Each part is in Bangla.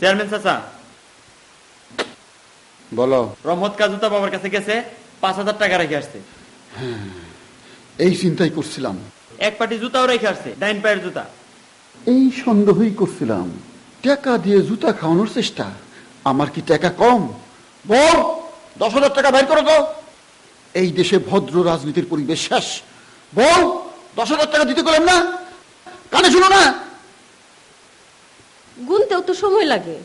চেয়ারম্যান চাচা, বলো। রহমত কা জুতা বাবার কাছে গেছে, 5,000 টাকা রেখে আসছে। এই চিন্তাই করছিলাম। এক পাটি জুতাও রেখে আসছে, ডাইন পায়ের জুতা। এই সন্দেহই করছিলাম, টাকা দিয়ে জুতা খাওয়ানোর চেষ্টা। আমার কি টাকা কম? বল, 10,000 টাকা বের করো তো। এই দেশে ভদ্র রাজনীতির পরিবেশ শেষ। বল, 10,000 টাকা দিতে গেলাম না? কানে শুনো না? গুনতেও তো সময় লাগে।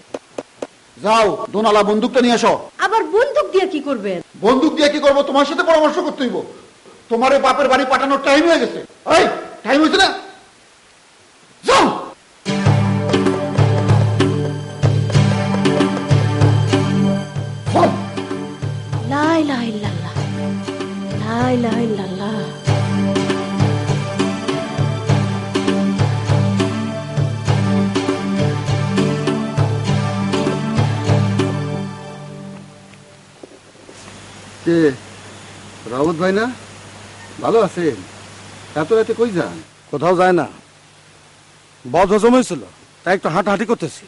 যাও, দোনালা বন্দুকটা নিয়ে আসো। আবার বন্দুক দিয়ে কি করবেন? বন্দুক দিয়ে কি করবো? তোমার সাথে পরামর্শ করতে হইব। তোমার বাপের বাড়ি পাঠানোর টাইম হয়ে গেছে। এই, টাইম হয়েছে না? যাও। লা ইলাহা ইল্লাল্লাহ, লা ইলাহা ইল্লাল্লাহ। কে? রাউত ভাই না? ভালো আছেন? এত রাতে কই যান? কোথাও যায় না, বদ হজম হয়েছিল, তাই একটু হাঁটাহাঁটি করতেছি।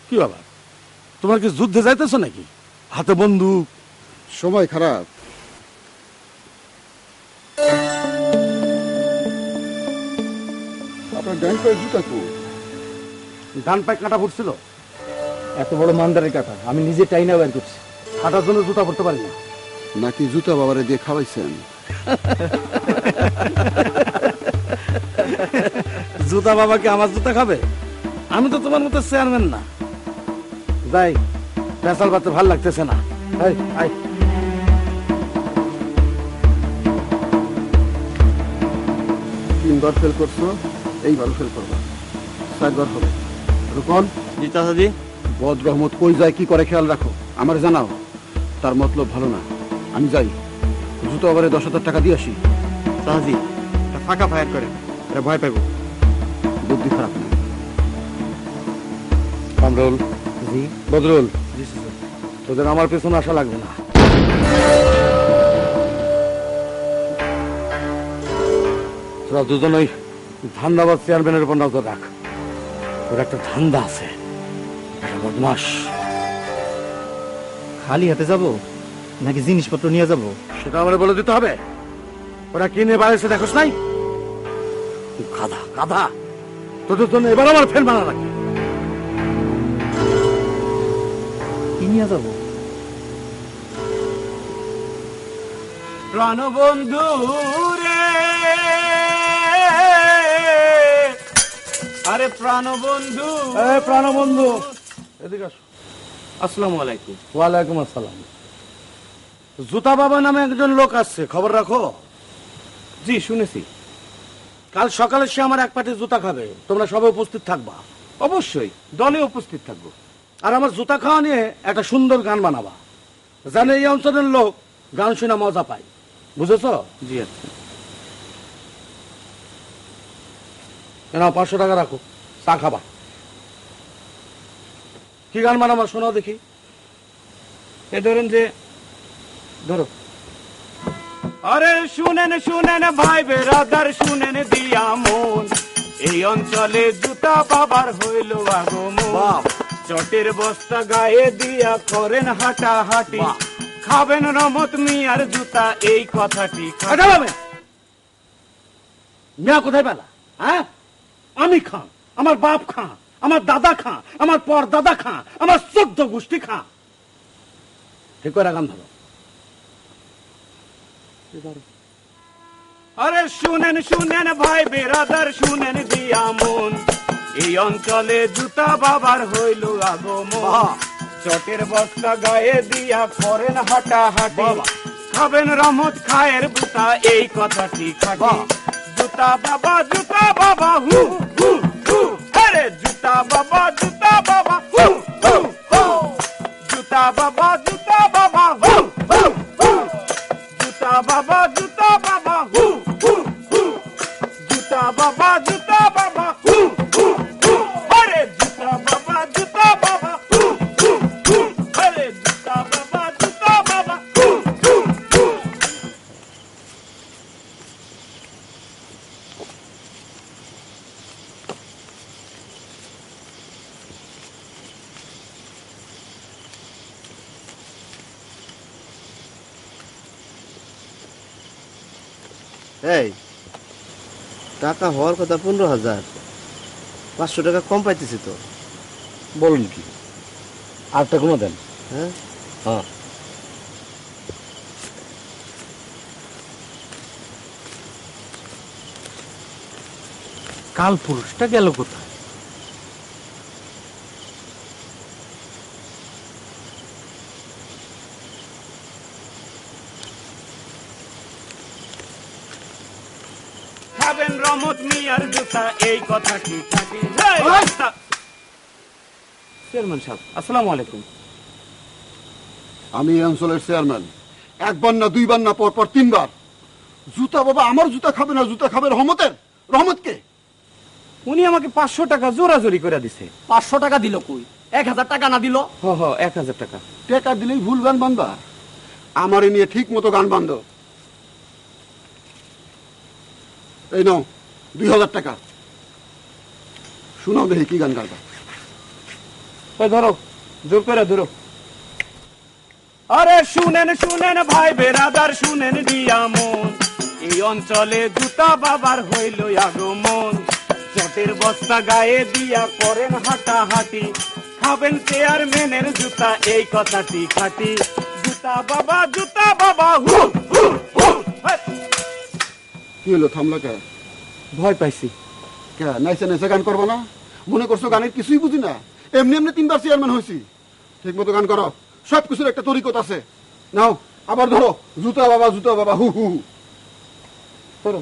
কি বাবা, তোমার কি যুদ্ধে যাইতেছ নাকি? হাতে বন্দুক। সময় খারাপ। আপনার ডান পায়ের জুতা কো? ডান পায়ে কাঁটা ফুটছিল। এত বড় মান্দারের কাঁটা আমি নিজে টাইনা বের করছি। হাঁটার জন্য জুতা পরতে পারি না। নাকি জুতা বাবারে দিয়ে খাওয়াইছেন? জুতা বাবাকে আমার জুতা খাবে? আমি তো তোমার মতো চেয়ারম্যান না। যাই, পেশাল পাতে ভাল লাগতেছে না। এই, আয়। 3 বার ফেল করছো, এইবার ফেল করবা। 4 বার হবে। রুকন। জি চাচাজি। বদ রহমত কই যায়, কি করে খেয়াল রাখো, আমার জানাও। তার মতলব ভালো না। আমি যাই, জুতো আবারে 10,000 টাকা দিয়ে আসি। চাচাজি, ফাঁকা ফায়ার করে, এটা ভয় পাবো। বুদ্ধি খারাপ না। কামরুল। জি বদরুল, তোদের আমার পেছনে আসা লাগবে না। তোরা দুজনই ধান্দাবাদ চেয়ারম্যানের উপর নজর রাখ। ওর একটা ধান্দা আছে, একটা বদমাস। খালি হাতে যাব নাকি জিনিসপত্র নিয়ে যাব? সেটা আমার বলে দিতে হবে। ওরা কিনে বাড়িছে দেখোস নাই? গাধা গাধা, তোদের জন্য এবার আমার ফেল মারা লাগবে। কি নিয়ে যাব? প্রাণবন্ধু রে, আরে প্রাণবন্ধু। প্রাণবন্ধু, এদিকে আসো। আসসালামু আলাইকুম। ওয়ালাইকুম আসসালাম। জুতা বাবা নামে একজন লোক আসছে, খবর রাখো। জি শুনেছি। কাল সকালে সে আমার এক পাটি জুতা খাবে, তোমরা সবাই উপস্থিত থাকবা। অবশ্যই দলে উপস্থিত থাকবো। আর আমার জুতা খাওয়া নিয়ে একটা সুন্দর গান বানাবা, জানে এই অঞ্চলের লোক গান শুনে মজা পায়। বুঝেছো? জি আচ্ছা। 500 টাকা রাখো, চা খাবা। কি গান বানাবা শোনাও দেখি। এ ধরেন যে, ধরো। আরে শুনেন শুনেন ভাই বেরাদার, শুনেন দিয়া মন, এই অঞ্চলে জুতা বাবার হইল আগমন। চটের বস্তা গায়ে দিয়া করেন হাঁটাহাঁটি, খাবেন রহমত মিয়ার জুতা, এই কথাটি। মিয়া কোথায় পেলা? হ্যাঁ, আমি খান, আমার বাপ খান, আমার দাদা খান, আমার পর দাদা খান, আমার 14 গোষ্ঠী খান। ঠিক করে গান ধরো। আরে শুনেন শুনেন ভাই বেরাদার, শুনেন দিয়া মন, এই অঞ্চলে জুতা বাবার হইল আগমন। চটের বস্তা গায়ে দিয়া করেন হাঁটাহাঁটি, খাবেন রহমত খায়ের বুতা, এই কথাটি খাটি। জুতা বাবা জুতা বাবা হু হু হু, আরে জুতা বাবা জুতা বাবা হু হু হু, জুতা বাবা জুতা বাবা হু হু হু, জুতা বাবা জুতা বাবা হু হু হু, জুতা বাবা জুতা বাবা হু হু হু, আরে জুতা বাবা জুতা বাবা হু হু হু, আরে জুতা বাবা জুতা বাবা হু হু হু। এই টাকা হওয়ার কথা 15,000, 500 টাকা কম পাইতেছি তো। বলুন কি আরটা কোনো দেন। হ্যাঁ হ্যাঁ কাল পুরুষটা গেল কোথায়? খাবেন রমত মিয়ার জুতা, এই কথা কি থাকে? চেয়ারম্যান সাহেব আসসালামু আলাইকুম। আমি এই অঞ্চলের চেয়ারম্যান। একবার না দুইবার না পর পর তিনবার। জুতা বাবা আমার জুতা খাবে না, জুতা খাবে রহমতের। রহমতকে উনি আমাকে 500 টাকা জোরাজোরি করে দিছে। 500 টাকা দিল কই? 1000 টাকা না দিল? 1000 টাকা। টাকা দিলেই ভুল গান বান্ধবা? আমারে নিয়ে ঠিক মতো গান বান্ধ। এই নাও 2000 টাকা। শুনাও দেখি কি গান গাইবা। ধরো, জোর করে ধরো। আরে শুনেন শুনেন ভাই বেরাদার, শুনেন দিয়া মন, এই অঞ্চলে জুতা বাবার হইল আগমন। চটের বস্তা গায়ে দিয়া করেন হাঁটাহাঁটি, খাবেন চেয়ারম্যানের জুতা, এই কথাটি খাটি। জুতা বাবা হু হু হু। কি হলো থামলা কে? ভয় পাইছি। কে নাইসে নাইসে গান করবো না? মনে করছো গানের কিছুই বুঝি না? এমনি এমনি 3বার চেয়ারম্যান হয়েছি। ঠিক মতো গান করো। সব কিছুর একটা তরিকত আছে। নাও আবার ধরো, জুতা বাবা হু হু। ধরো,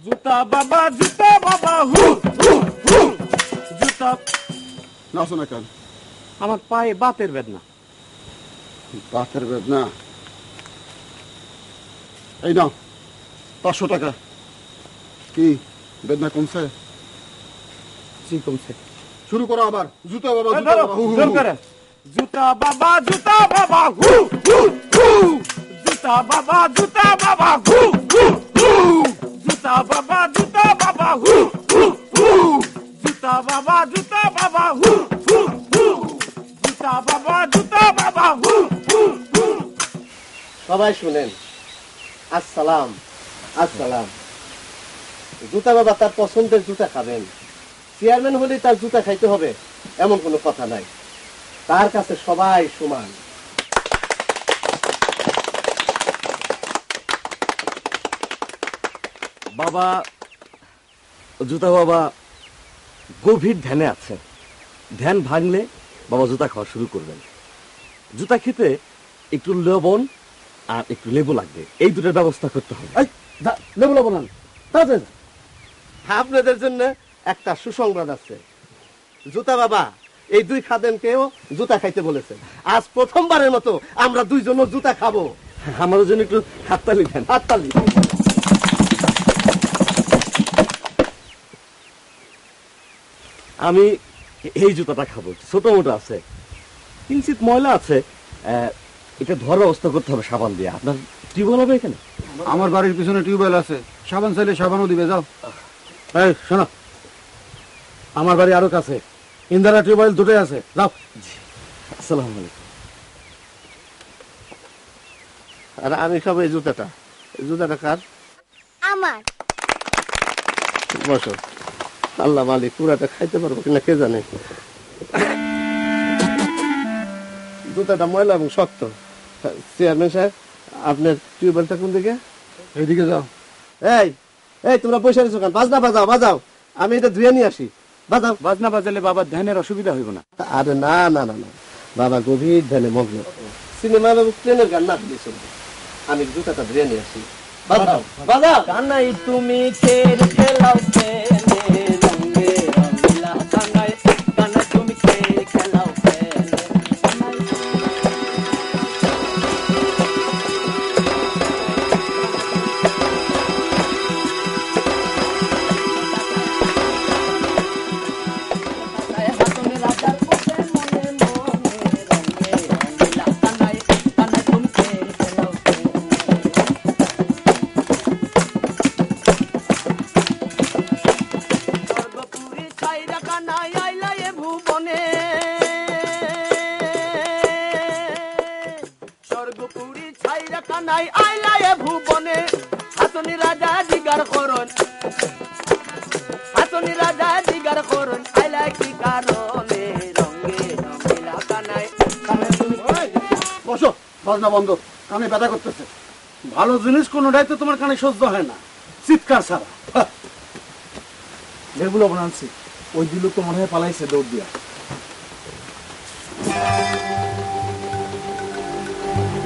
জুতা বাবা হু হু হু। জুতা। নাচো না কেন? আমার পায়ে বাতের বেদনা। বাতের বেদনা? এই নাও 500 টাকা। কি বেদনা কমছে? জি কমছে। শুরু করো আবার। জুতা বাবা হু হু। জোর করে। জুতা বাবা হু হু হু। জুতা বাবা হু হু হু। জুতা বাবা হু হু হু। জুতা বাবা হু হু হু। জুতা বাবা হু হু হু। সবাই শুনেন, আসসালাম আসসালাম। জুতা বাবা তার পছন্দের জুতা খাবেন। চেয়ারম্যান হলে তার জুতা খাইতে হবে এমন কোনো কথা নাই। তার কাছে সবাই সমান। বাবা, জুতা বাবা গভীর ধ্যানে আছে। ধ্যান ভাঙলে বাবা জুতা খাওয়া শুরু করবেন। জুতা খেতে একটু লবণ আর একটু লেবু লাগবে, এই দুটোর ব্যবস্থা করতে হবে। লেবু লবণ তাতে আপনাদের জন্য একটা সুসংবাদ আছে। জুতা বাবা এই 2 খাদেমকেও জুতা খাইতে বলেছেন। আজ প্রথমবারের মতো আমরা 2 জন জুতা খাবো। আমাদের জন্য একটু হাততালি দেন। হাততালি। আমি এই জুতাটা খাবো, ছোট মোটো আছে, কিঞ্চিত ময়লা আছে, এটা ধোয়ার ব্যবস্থা করতে হবে সাবান দিয়ে। আপনার টিউবওয়েল হবে এখানে? আমার বাড়ির পিছনে টিউবওয়েল আছে, সাবান চাইলে সাবানও দিবে। যাও। এই শোনো, আমার বাড়ি আরো কাছে, ইন্দিরা টিউবওয়েল দুটোই আছে, যাও। আসসালামু আলাইকুম। আর আমি খাবো এই জুতাটা। এই জুতাটা কার? আমার। বসো। আল্লাহ মালিক, পুরাটা খাইতে পারবো কিনা কে জানে। জুতাটা ময়লা এবং শক্ত। চেয়ারম্যান সাহেব, আপনার টিউবওয়েলটা কোন দিকে? এইদিকে যাও। এই এই তোমরা পয়সা দিচ্ছ কেন? বাজনা বাজাও, আমি এটা ধুয়ে নিয়ে আসি। বাজাও। বাজনা বাজালে বাবার ধ্যানের অসুবিধা হইব না? আরে না, বাবা গভীর ধ্যানে মগ্ন। সিনেমা বাবু ট্রেনের গান না দিয়েছ, আমি জুতাটা ধুয়ে নিয়ে আসি। বাজাও। কানাই তুমি খের খেলাও খেলে রঙে রঙিলা কানাই, কানাই তুমি খের খেলাও খেলে। হাতনে রাজার পথে মনে মনে রঙে রঙিলা কানাই, কানাই তুমি খের খেলাও খেলে। সর্বপুরী ছাইরা কানাই আইলা এ ভুবনে, স্বর্গপুরী ছাইরা কানাই আইলা এ ভুবনে। হাসনি রাজা জিগার করুন হাসনি রাজা জিগার করুন আইলা কি কারণে রঙে রঙিলা কানায় কানায় তুমি বসো, বাজনা বন্ধ, কানে ব্যথা করতেছে। ভালো জিনিস কোনোটাই তো তোমার কানে সহ্য হয় না, চিৎকার ছাড়া। লেবু লবণ আনছি, ওই দিল তো মনে হয় পালাইছে দৌড় দিয়া।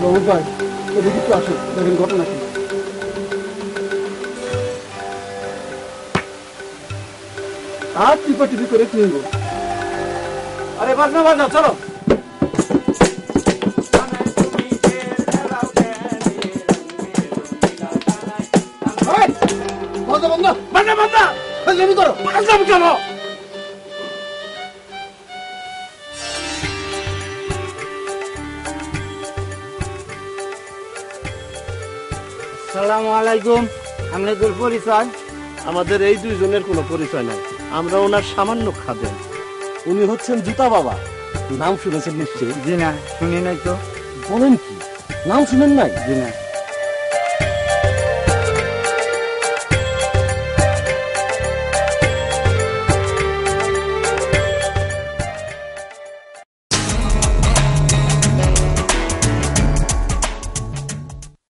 রহমত ভাই, এদিকে একটু আসুন, দেখেন ঘটনা কি। আর টিপা টিপি করে তুই আরে বাজনা বাজনা, চলো। বাজনা বন্ধ, বাজনা বাজনা, ফাজলামি করো। বাজনা কেন? আসসালামু আলাইকুম। আপনাদের পরিচয়? আমাদের এই দুইজনের কোনো পরিচয় নাই, আমরা ওনার সামান্য খাদেম। উনি হচ্ছেন জুতা বাবা, নাম শুনেছেন নিশ্চয়ই? জি না, শুনি নাই তো। বলেন কি, নাম শুনেন নাই? জি না।